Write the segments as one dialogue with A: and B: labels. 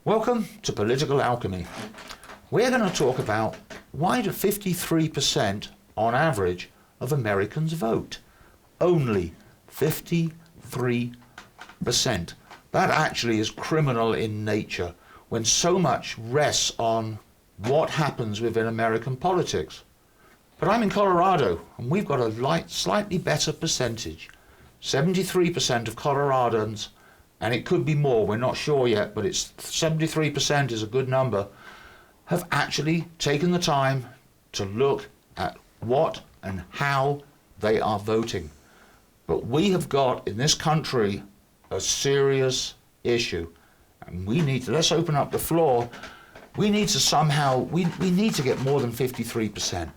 A: Welcome to Political Alchemy. We're going to talk about why do 53% on average of Americans vote? Only 53%. That actually is criminal in nature when so much rests on what happens within American politics. But I'm in Colorado and we've got a slightly better percentage. 73% of Coloradans, and it could be more, we're not sure yet, but it's 73% is a good number, have actually taken the time to look at what and how they are voting. But we have got in this country a serious issue, and we need to, let's open up the floor. We need to somehow, we need to get more than 53%.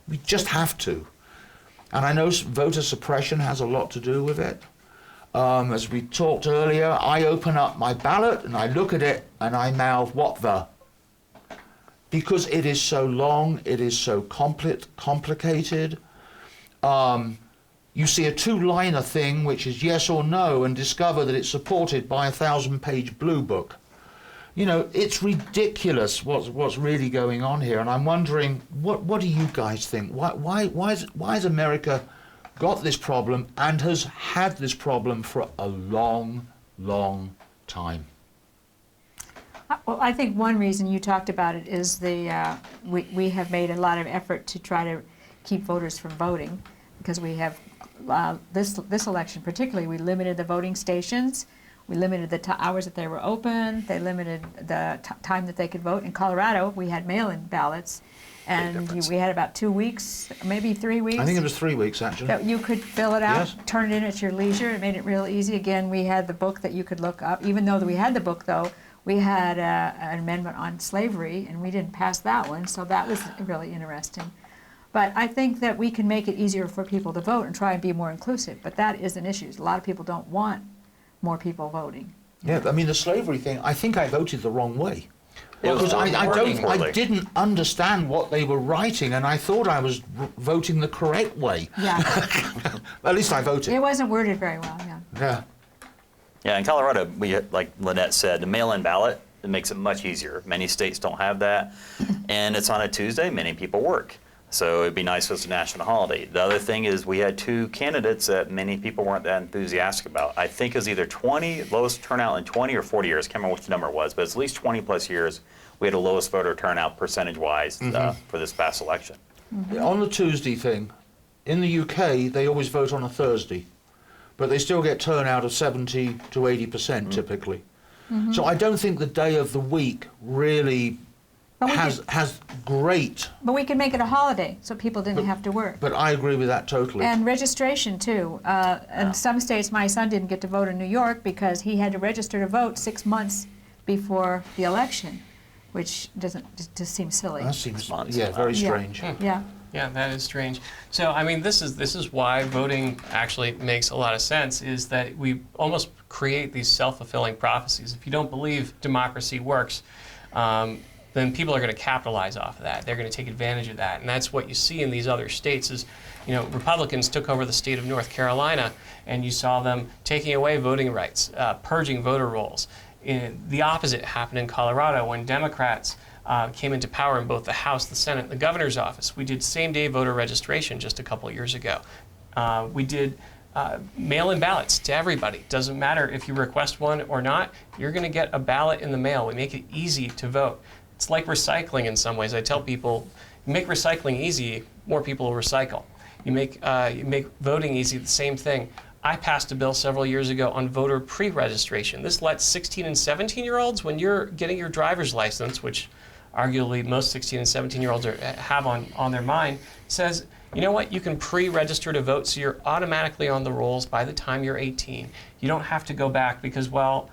A: We just have to. And I know voter suppression has a lot to do with it. As we talked earlier, I open up my ballot and I look at it and I mouth, what the? Because it is so long, it is so complicated. You see a two-liner thing, which is yes or no, and discover that it's supported by a 1,000-page blue book. You know, it's ridiculous what's really going on here, and I'm wondering, what do you guys think? Why has America got this problem and has had this problem for a long, long time?
B: Well, I think one reason you talked about it is we have made a lot of effort to try to keep voters from voting, because we have this election particularly, we limited the voting stations, we limited the hours that they were open, they limited the time that they could vote. In Colorado, we had mail-in ballots, and we had about 2 weeks, maybe 3 weeks.
A: I think it was 3 weeks, actually.
B: That you could fill it out,
A: yes.
B: Turn it in at your leisure. It made it real easy. Again, we had the book that you could look up. Even though we had the book, though, we had an amendment on slavery, and we didn't pass that one, so that was really interesting. But I think that we can make it easier for people to vote and try and be more inclusive, but that is an issue. A lot of people don't want more people voting.
A: Yeah, I mean, the slavery thing, I think I voted the wrong way.
C: It was
A: Because I didn't understand what they were writing, and I thought I was voting the correct way.
B: Yeah.
A: At least I voted.
B: It wasn't worded very well, yeah.
A: Yeah.
C: Yeah, in Colorado, we, like Lynette said, the mail-in ballot, it makes it much easier. Many states don't have that, and it's on a Tuesday. Many people work, so it'd be nice if it's a national holiday. The other thing is we had two candidates that many people weren't that enthusiastic about. I think it was either 20, lowest turnout in 20 or 40 years. I can't remember which number it was, but it's at least 20 plus years we had the lowest voter turnout percentage-wise for this past election.
A: On the Tuesday thing, in the UK, they always vote on a Thursday, but they still get turnout of 70 to 80% typically. So I don't think the day of the week really has great.
B: But we can make it a holiday, so people didn't have to work.
A: But I agree with that totally.
B: And registration, too. In some states, my son didn't get to vote in New York because he had to register to vote 6 months before the election, which just seems silly.
A: That seems, yeah, very strange.
B: Yeah.
D: Yeah, that is strange. So, I mean, this is why voting actually makes a lot of sense, is that we almost create these self-fulfilling prophecies. If you don't believe democracy works, then people are going to capitalize off of that. They're going to take advantage of that. And that's what you see in these other states is, you know, Republicans took over the state of North Carolina, and you saw them taking away voting rights, purging voter rolls. The opposite happened in Colorado when Democrats came into power in both the House, the Senate, and the governor's office. We did same-day voter registration just a couple of years ago. We did mail-in ballots to everybody. Doesn't matter if you request one or not, you're going to get a ballot in the mail. We make it easy to vote. It's like recycling in some ways. I tell people, you make recycling easy, more people will recycle. You make voting easy, the same thing. I passed a bill several years ago on voter pre-registration. This lets 16 and 17-year-olds, when you're getting your driver's license, which arguably most 16 and 17-year-olds have on their mind, says, you know what, you can pre-register to vote, so you're automatically on the rolls by the time you're 18. You don't have to go back because, well,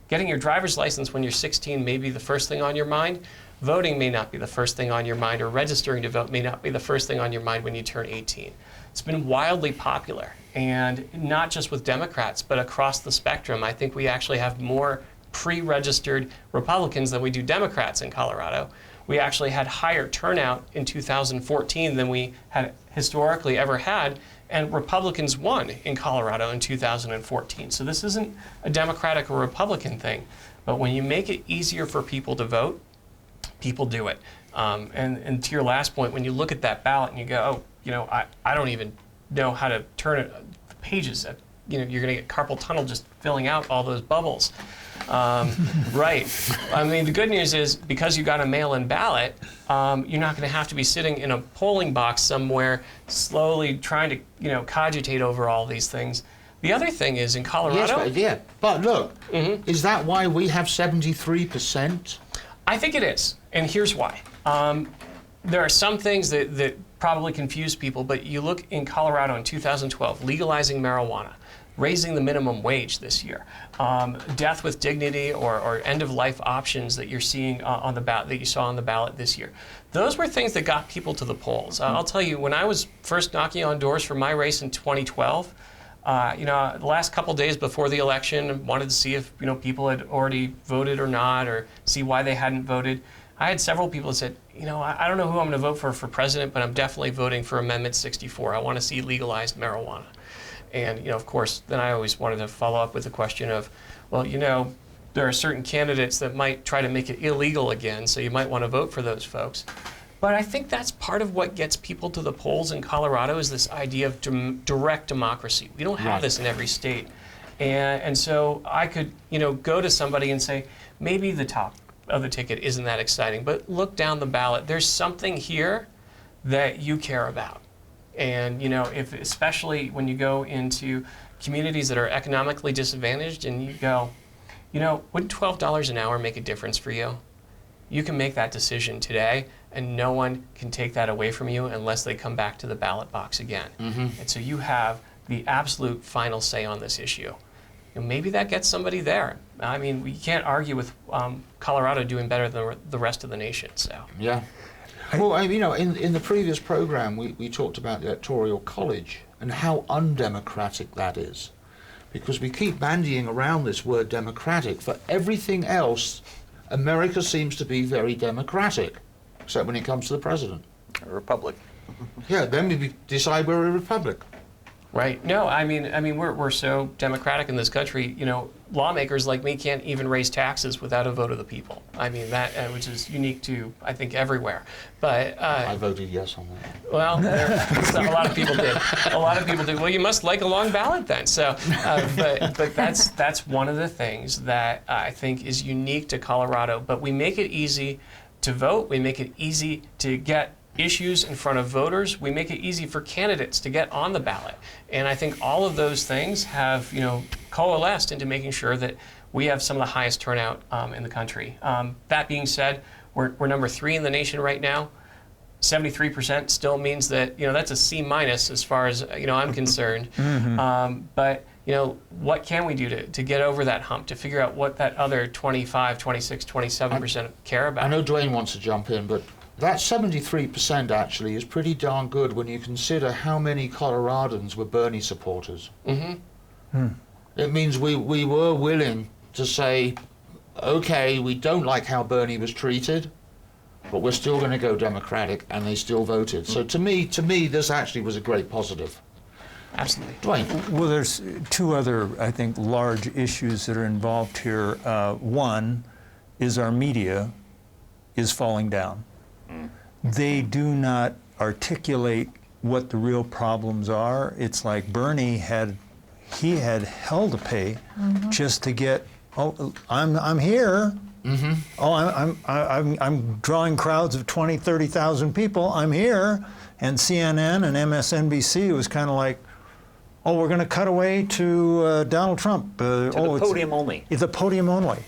D: getting your driver's license when you're 16 may be the first thing on your mind. Voting may not be the first thing on your mind, or registering to vote may not be the first thing on your mind when you turn 18. It's been wildly popular, and not just with Democrats, but across the spectrum. I think we actually have more pre-registered Republicans than we do Democrats in Colorado. We actually had higher turnout in 2014 than we had historically ever had, and Republicans won in Colorado in 2014. So this isn't a Democratic or Republican thing. But when you make it easier for people to vote, people do it. And to your last point, when you look at that ballot and you go, oh, I don't even know how to turn it, the pages. You're going to get carpal tunnel just filling out all those bubbles. Right. I mean, the good news is because you got a mail-in ballot, you're not going to have to be sitting in a polling box somewhere slowly trying to, cogitate over all these things. The other thing is in Colorado.
A: Yes, but look, is that why we have 73%?
D: I think it is, and here's why. There are some things that probably confuse people, but you look in Colorado in 2012, legalizing marijuana, raising the minimum wage this year, death with dignity or end-of-life options that you're seeing on the ballot, that you saw on the ballot this year. Those were things that got people to the polls. I'll tell you, when I was first knocking on doors for my race in 2012, the last couple days before the election, wanted to see if people had already voted or not, or see why they hadn't voted. I had several people that said, I don't know who I'm going to vote for president, but I'm definitely voting for Amendment 64. I want to see legalized marijuana. And of course, then I always wanted to follow up with the question of, well, there are certain candidates that might try to make it illegal again, so you might want to vote for those folks. But I think that's part of what gets people to the polls in Colorado is this idea of direct democracy. We don't have this in every state. And so I could, go to somebody and say, maybe the top of the ticket isn't that exciting, but look down the ballot. There's something here that you care about. And, if especially when you go into communities that are economically disadvantaged and you go, would $12 an hour make a difference for you? You can make that decision today, and no one can take that away from you unless they come back to the ballot box again. And so you have the absolute final say on this issue. And maybe that gets somebody there. I mean, we can't argue with Colorado doing better than the rest of the nation. So.
A: Yeah. Well, in the previous program, we talked about the Electoral College and how undemocratic that is. Because we keep bandying around this word democratic. For everything else, America seems to be very democratic, except when it comes to the president.
C: A republic.
A: Yeah, then we decide we're a republic.
D: Right. No, I mean, we're so democratic in this country. Lawmakers like me can't even raise taxes without a vote of the people. I mean that, which is unique to I think everywhere. But
A: I voted yes on that.
D: Well, a lot of people did. A lot of people did. Well, you must like a long ballot then. So, but that's one of the things that I think is unique to Colorado. But we make it easy to vote. We make it easy to get issues in front of voters. We make it easy for candidates to get on the ballot. And I think all of those things have, coalesced into making sure that we have some of the highest turnout in the country. That being said, we're number 3 in the nation right now. 73% still means that, that's a C- as far as, I'm concerned. But, what can we do to get over that hump, to figure out what that other 25, 26, 27% care about?
A: I know Duane wants to jump in, but that 73% actually is pretty darn good when you consider how many Coloradans were Bernie supporters. It means we were willing to say, okay, we don't like how Bernie was treated, but we're still going to go Democratic, and they still voted. So to me, this actually was a great positive.
D: Absolutely.
A: Duane.
E: Well, there's 2 other, I think, large issues that are involved here. One is our media is falling down. They do not articulate what the real problems are. It's like Bernie had hell to pay just to get, I'm here. I'm drawing crowds of 20, 30,000 people. I'm here. And CNN and MSNBC was kind of like, we're going to cut away to Donald Trump.
C: To the podium only.
E: It's the podium only.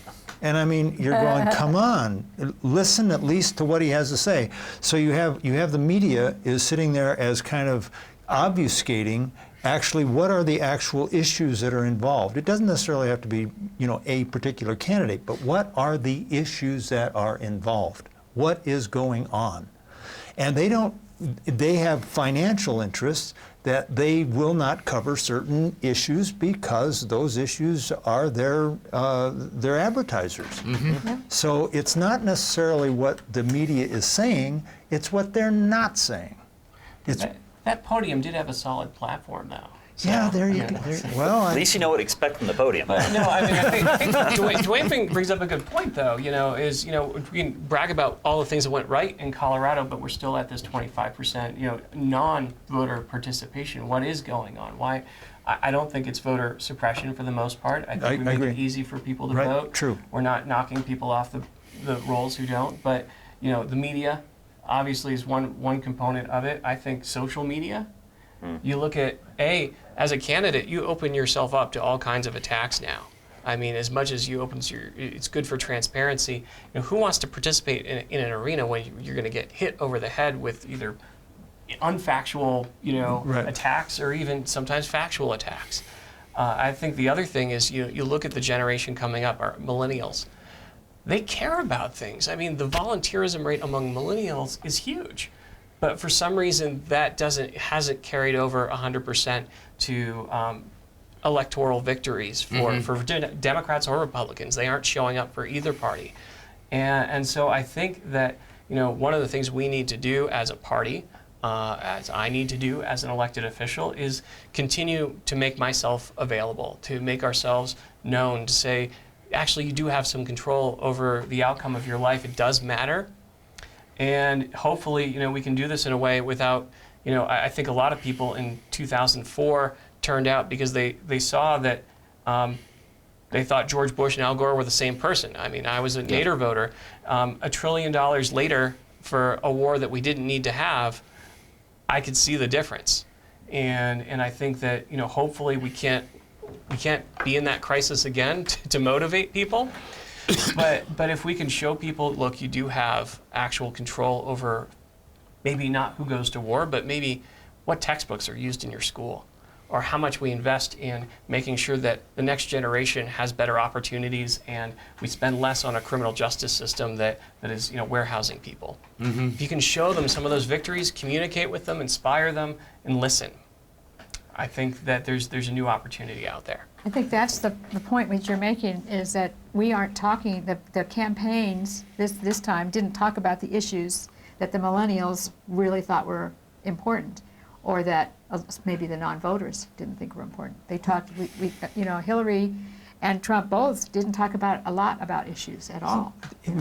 E: And I mean, you're going, come on, listen at least to what he has to say. So you have the media is sitting there as kind of obfuscating actually what are the actual issues that are involved. It doesn't necessarily have to be, a particular candidate, but what are the issues that are involved? What is going on? And they have financial interests that they will not cover certain issues because those issues are their advertisers. So it's not necessarily what the media is saying, it's what they're not saying.
D: That podium did have a solid platform, though.
E: Yeah, there you go. Well,
C: At least you know what to expect from the podium.
D: No, I mean, I think Duane brings up a good point, though. We can brag about all the things that went right in Colorado, but we're still at this 25%, non-voter participation. What is going on? Why? I don't think it's voter suppression for the most part. I think we make it easy for people to vote.
E: True.
D: We're not knocking people off the rolls who don't, but the media obviously is one component of it. I think social media. You look at, as a candidate, you open yourself up to all kinds of attacks now. I mean, as much as you open it's good for transparency. Who wants to participate in an arena when you're going to get hit over the head with either unfactual, attacks or even sometimes factual attacks? I think the other thing is you look at the generation coming up, our millennials. They care about things. I mean, the volunteerism rate among millennials is huge. But for some reason, that hasn't carried over 100% to electoral victories for Democrats or Republicans. They aren't showing up for either party. And so I think that one of the things we need to do as a party, as I need to do as an elected official, is continue to make myself available, to make ourselves known, to say, actually, you do have some control over the outcome of your life. It does matter. And hopefully, we can do this in a way without, I think a lot of people in 2004 turned out because they saw that they thought George Bush and Al Gore were the same person. I mean, I was a Nader voter. $1 trillion later for a war that we didn't need to have, I could see the difference. And I think that, hopefully we can't be in that crisis again to motivate people. But if we can show people, look, you do have actual control over maybe not who goes to war, but maybe what textbooks are used in your school, or how much we invest in making sure that the next generation has better opportunities, and we spend less on a criminal justice system that is warehousing people. Mm-hmm. If you can show them some of those victories, communicate with them, inspire them, and listen, I think that there's a new opportunity out there.
B: I think that's the point which you're making, is that we aren't talking, the campaigns this time didn't talk about the issues that the millennials really thought were important, or that maybe the non-voters didn't think were important. They talked, Hillary and Trump both didn't talk a lot about issues at all.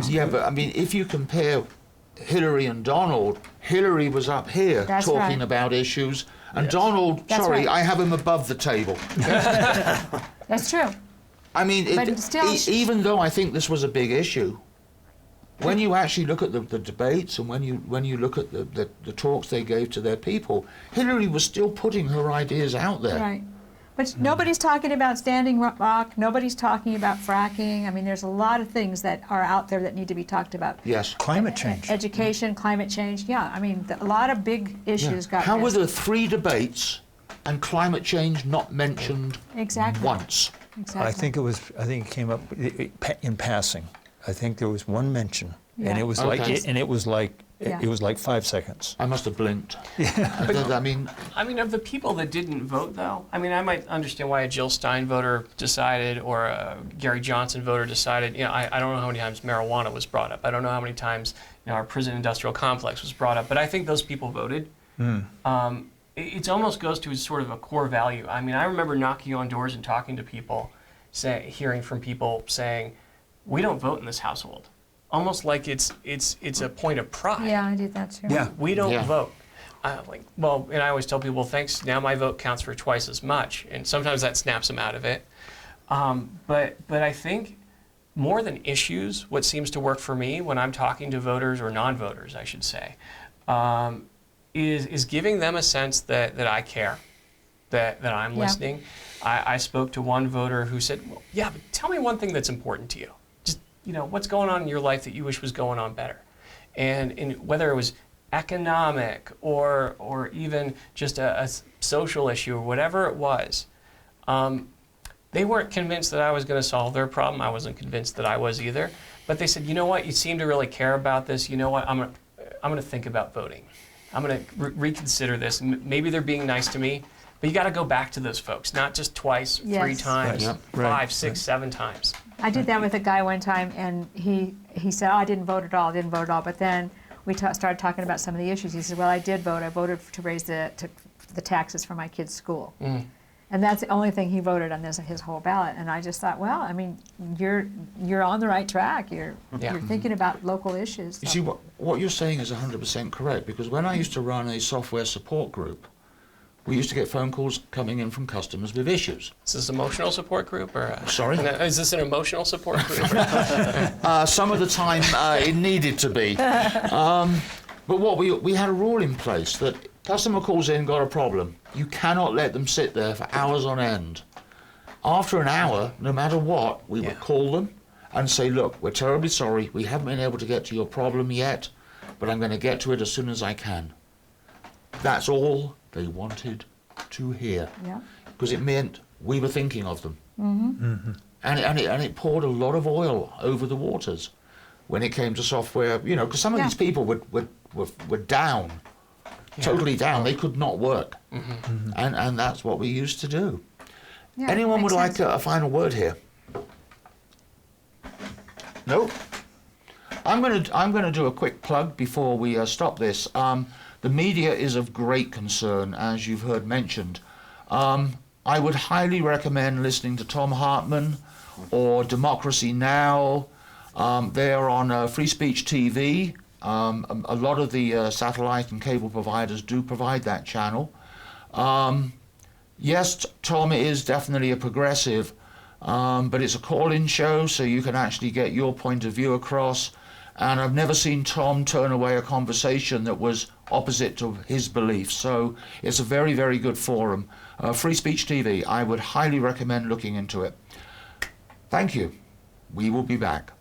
A: Yeah, but I mean, if you compare Hillary and Donald, Hillary was up here talking about issues, and Donald, I have him above the table.
B: That's true.
A: I mean, even though I think this was a big issue, when you actually look at the debates and when you look at the talks they gave to their people, Hillary was still putting her ideas out there.
B: Right. But nobody's talking about Standing Rock. Nobody's talking about fracking. I mean, there's a lot of things that are out there that need to be talked about.
A: Yes.
E: Climate change.
B: Education, climate change. Yeah, I mean, a lot of big issues got
A: How were
B: missed.
A: there 3 debates and climate change not mentioned once?
B: Exactly.
E: I think it came up in passing. I think there was one mention, and it was like 5 seconds.
A: I must have blinked. I mean,
D: of the people that didn't vote, though, I mean, I might understand why a Jill Stein voter decided, or a Gary Johnson voter decided. I don't know how many times marijuana was brought up. I don't know how many times our prison industrial complex was brought up. But I think those people voted. It almost goes to sort of a core value. I mean, I remember knocking on doors and talking to people, hearing from people saying, "We don't vote in this household." Almost like it's a point of pride.
B: Yeah, I did that too.
E: Yeah.
D: We don't vote. And I always tell people, thanks, now my vote counts for twice as much. And sometimes that snaps them out of it. But I think more than issues, what seems to work for me when I'm talking to voters, or non-voters, I should say, is giving them a sense that I care, that I'm listening. I spoke to one voter who said, well, yeah, but tell me one thing that's important to you. What's going on in your life that you wish was going on better? And whether it was economic or even just a social issue or whatever it was, they weren't convinced that I was going to solve their problem. I wasn't convinced that I was either. But they said, you know what, you seem to really care about this. You know what, I'm going to think about voting. I'm going to reconsider this. Maybe they're being nice to me, but you got to go back to those folks, not just twice, 3 times, 5, 6, 7 times.
B: I did that with a guy one time, and he said, "Oh, I didn't vote at all. But then we started talking about some of the issues. He said, "Well, I did vote. I voted to raise the taxes for my kids' school." And that's the only thing he voted on his whole ballot. And I just thought, well, I mean, you're on the right track. You're thinking about local issues.
A: You see, what you're saying is 100% correct, because when I used to run a software support group, we used to get phone calls coming in from customers with issues.
D: Is this an emotional support group or?
A: Sorry?
D: Is this an emotional support group?
A: Some of the time it needed to be. But what we had a rule in place that customer calls in, got a problem. You cannot let them sit there for hours on end. After an hour, no matter what, we would call them and say, look, we're terribly sorry. We haven't been able to get to your problem yet, but I'm going to get to it as soon as I can. That's all they wanted to hear.
B: Yeah.
A: Because it meant we were thinking of them.
B: Mm-hmm.
E: Mm-hmm.
A: And it poured a lot of oil over the waters when it came to software, you know, because some of these people were down, totally down. They could not work.
E: Mm-hmm.
A: And that's what we used to do.
B: Yeah,
A: Anyone would
B: makes
A: like a final word here? No? I'm gonna do a quick plug before we stop this. The media is of great concern, as you've heard mentioned. I would highly recommend listening to Thom Hartman or Democracy Now! They're on Free Speech TV. A lot of the satellite and cable providers do provide that channel. Yes, Thom is definitely a progressive, but it's a call-in show, so you can actually get your point of view across. And I've never seen Thom turn away a conversation that was opposite to his beliefs. So it's a very, very good forum. Free Speech TV, I would highly recommend looking into it. Thank you. We will be back.